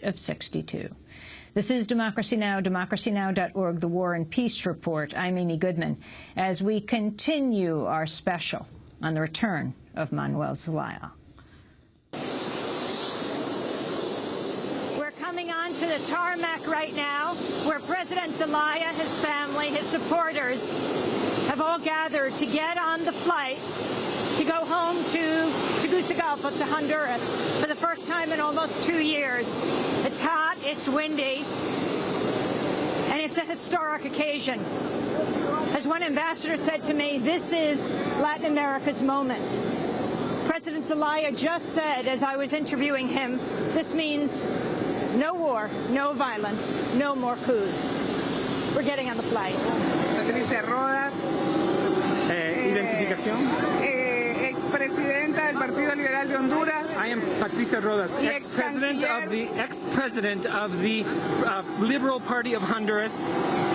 of 62. This is Democracy Now!, democracynow.org, the War and Peace Report. I'm Amy Goodman, as we continue our special on the return of Manuel Zelaya. We're coming on to the tarmac right now, where President Zelaya, his family, his supporters have all gathered to get on the flight to go home to Tegucigalpa, to Honduras, for the first time in almost 2 years. It's hot, it's windy, and it's a historic occasion. As one ambassador said to me, this is Latin America's moment. President Zelaya just said, as I was interviewing him, this means no war, no violence, no more coups. We're getting on the flight. Patricia, Rodas. Identificación. Presidenta del Partido Liberal de Honduras. I am Patricia Rodas, ex-president of the Liberal Party of Honduras.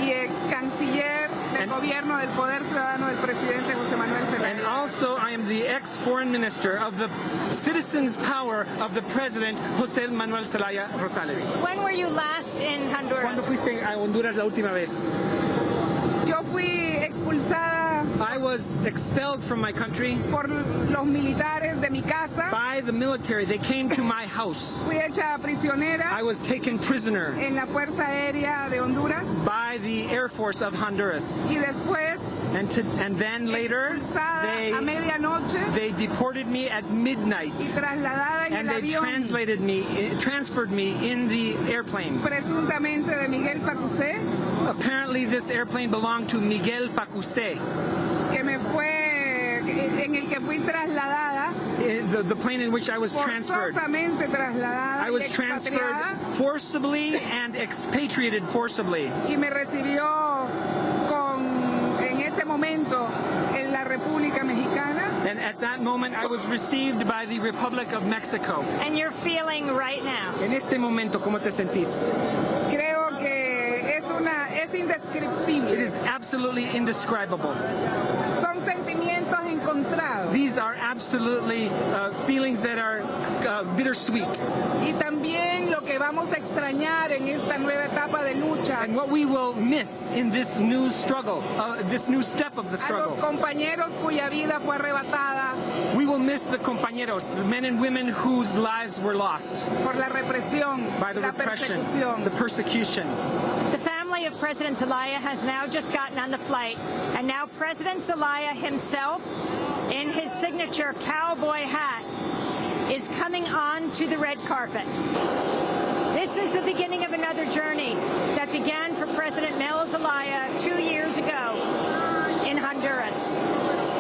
Y ex-canciller del Gobierno del Poder Ciudadano del Presidente José Manuel Zelaya. And also I am the ex-foreign minister of the citizens' power of the President José Manuel Zelaya Rosales. When were you last in Honduras? ¿Cuándo fuiste a Honduras la última vez? Yo fui expulsada. I was expelled from my country por los militares de mi casa. By the military. They came to my house. Fui hecha prisionera. I was taken prisoner en la Fuerza Aérea de Honduras. By the Air Force of Honduras. Y después, and then later, they deported me at midnight. Y trasladada en and el they avión. transferred me in the airplane. Presuntamente de Miguel Facusé. Apparently, this airplane belonged to Miguel Facusé. En el que fui trasladada. The plane in which I was transferred. I was transferred forcibly and expatriated forcibly. Y me recibió en ese momento en la República Mexicana. And at that moment, I was received by the Republic of Mexico. And you're feeling right now? En este momento, ¿cómo te sentís? Creo que es indescriptible. It is absolutely indescribable. Son sentimientos encontrados. These are absolutely feelings that are bittersweet. Y también lo que vamos a extrañar en esta nueva etapa de lucha. And what we will miss in this new struggle, this new step of the struggle. A los compañeros cuya vida fue arrebatada. We will miss the compañeros, the men and women whose lives were lost. Por la represión, by the repression, the persecution. The family of President Zelaya has now just gotten on the flight, and now President Zelaya himself, in his signature cowboy hat, is coming on to the red carpet. This is the beginning of another journey that began for President Manuel Zelaya 2 years ago in Honduras.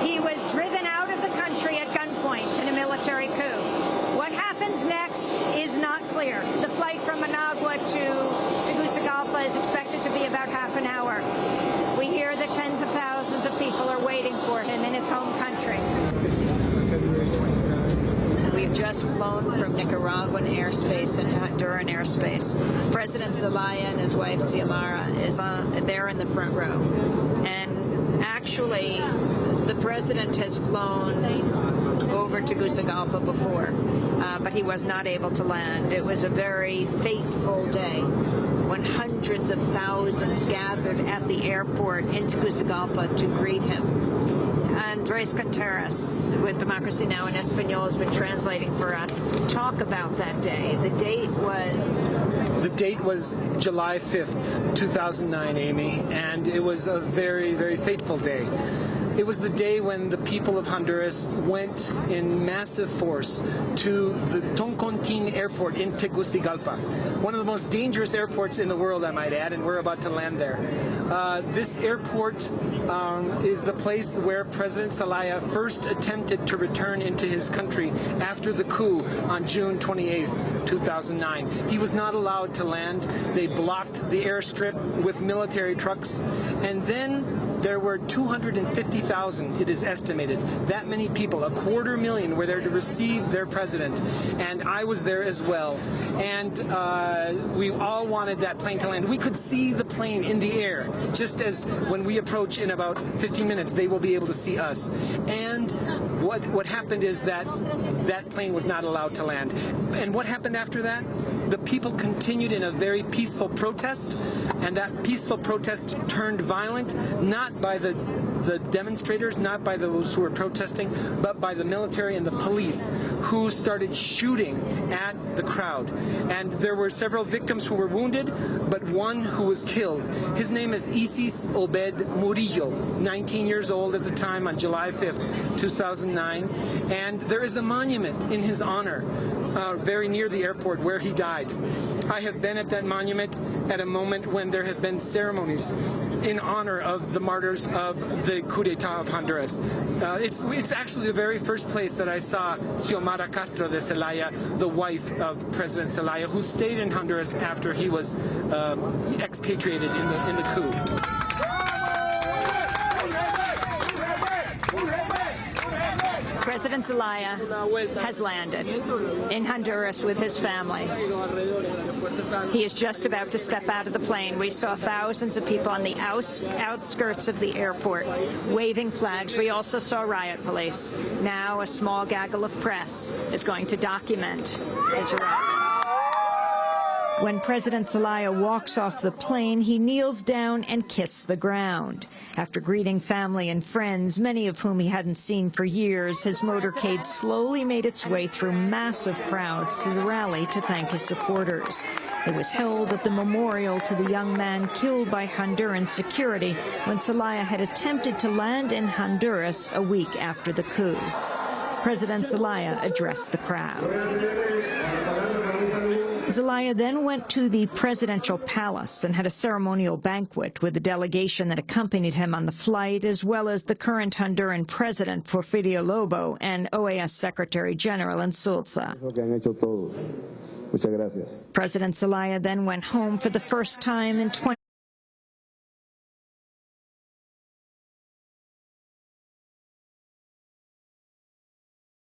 He was driven out of the country at gunpoint in a military coup. What happens next is not clear. The flight from Managua to Tegucigalpa is expected to be about half an hour. We hear that tens of thousands of people are waiting for him in his home country. We've just flown from Nicaraguan airspace into Honduran airspace. President Zelaya and his wife Xiomara is there in the front row. And actually, the president has flown over to Tegucigalpa before, but he was not able to land. It was a very fateful day when hundreds of thousands gathered at the airport in Tegucigalpa to greet him. Andres Contreras with Democracy Now! In Espanol has been translating for us. Talk about that day. The date was July 5th, 2009, Amy, and it was a very, very fateful day. It was the day when the people of Honduras went in massive force to the Toncontin airport in Tegucigalpa, one of the most dangerous airports in the world, I might add, and we're about to land there. This airport is the place where President Zelaya first attempted to return into his country after the coup on June 28th, 2009. He was not allowed to land. They blocked the airstrip with military trucks, and then There were 250,000, it is estimated. That many people, 250,000, were there to receive their president. And I was there as well. And we all wanted that plane to land. We could see the plane in the air, just as when we approach in about 15 minutes, they will be able to see us. And what happened is that plane was not allowed to land. And what happened after that? The people continued in a very peaceful protest, and that peaceful protest turned violent, not by the demonstrators, not by those who were protesting, but by the military and the police, who started shooting at the crowd. And there were several victims who were wounded, but one who was killed. His name is Isis Obed Murillo, 19 years old at the time, on July 5th, 2009. And there is a monument in his honor very near the airport where he died. I have been at that monument at a moment when there have been ceremonies in honor of the martyrs of the coup d'etat of Honduras. It's actually the very first place that I saw Xiomara Castro de Zelaya, the wife of President Zelaya, who stayed in Honduras after he was expatriated in the coup. President Zelaya has landed in Honduras with his family. He is just about to step out of the plane. We saw thousands of people on the outskirts of the airport waving flags. We also saw riot police. Now a small gaggle of press is going to document his arrival. When President Zelaya walks off the plane, he kneels down and kisses the ground. After greeting family and friends, many of whom he hadn't seen for years, his motorcade slowly made its way through massive crowds to the rally to thank his supporters. It was held at the memorial to the young man killed by Honduran security when Zelaya had attempted to land in Honduras a week after the coup. President Zelaya addressed the crowd. Zelaya then went to the presidential palace and had a ceremonial banquet with the delegation that accompanied him on the flight, as well as the current Honduran president, Porfirio Lobo, and OAS Secretary General Insulza. President Zelaya then went home for the first time in 20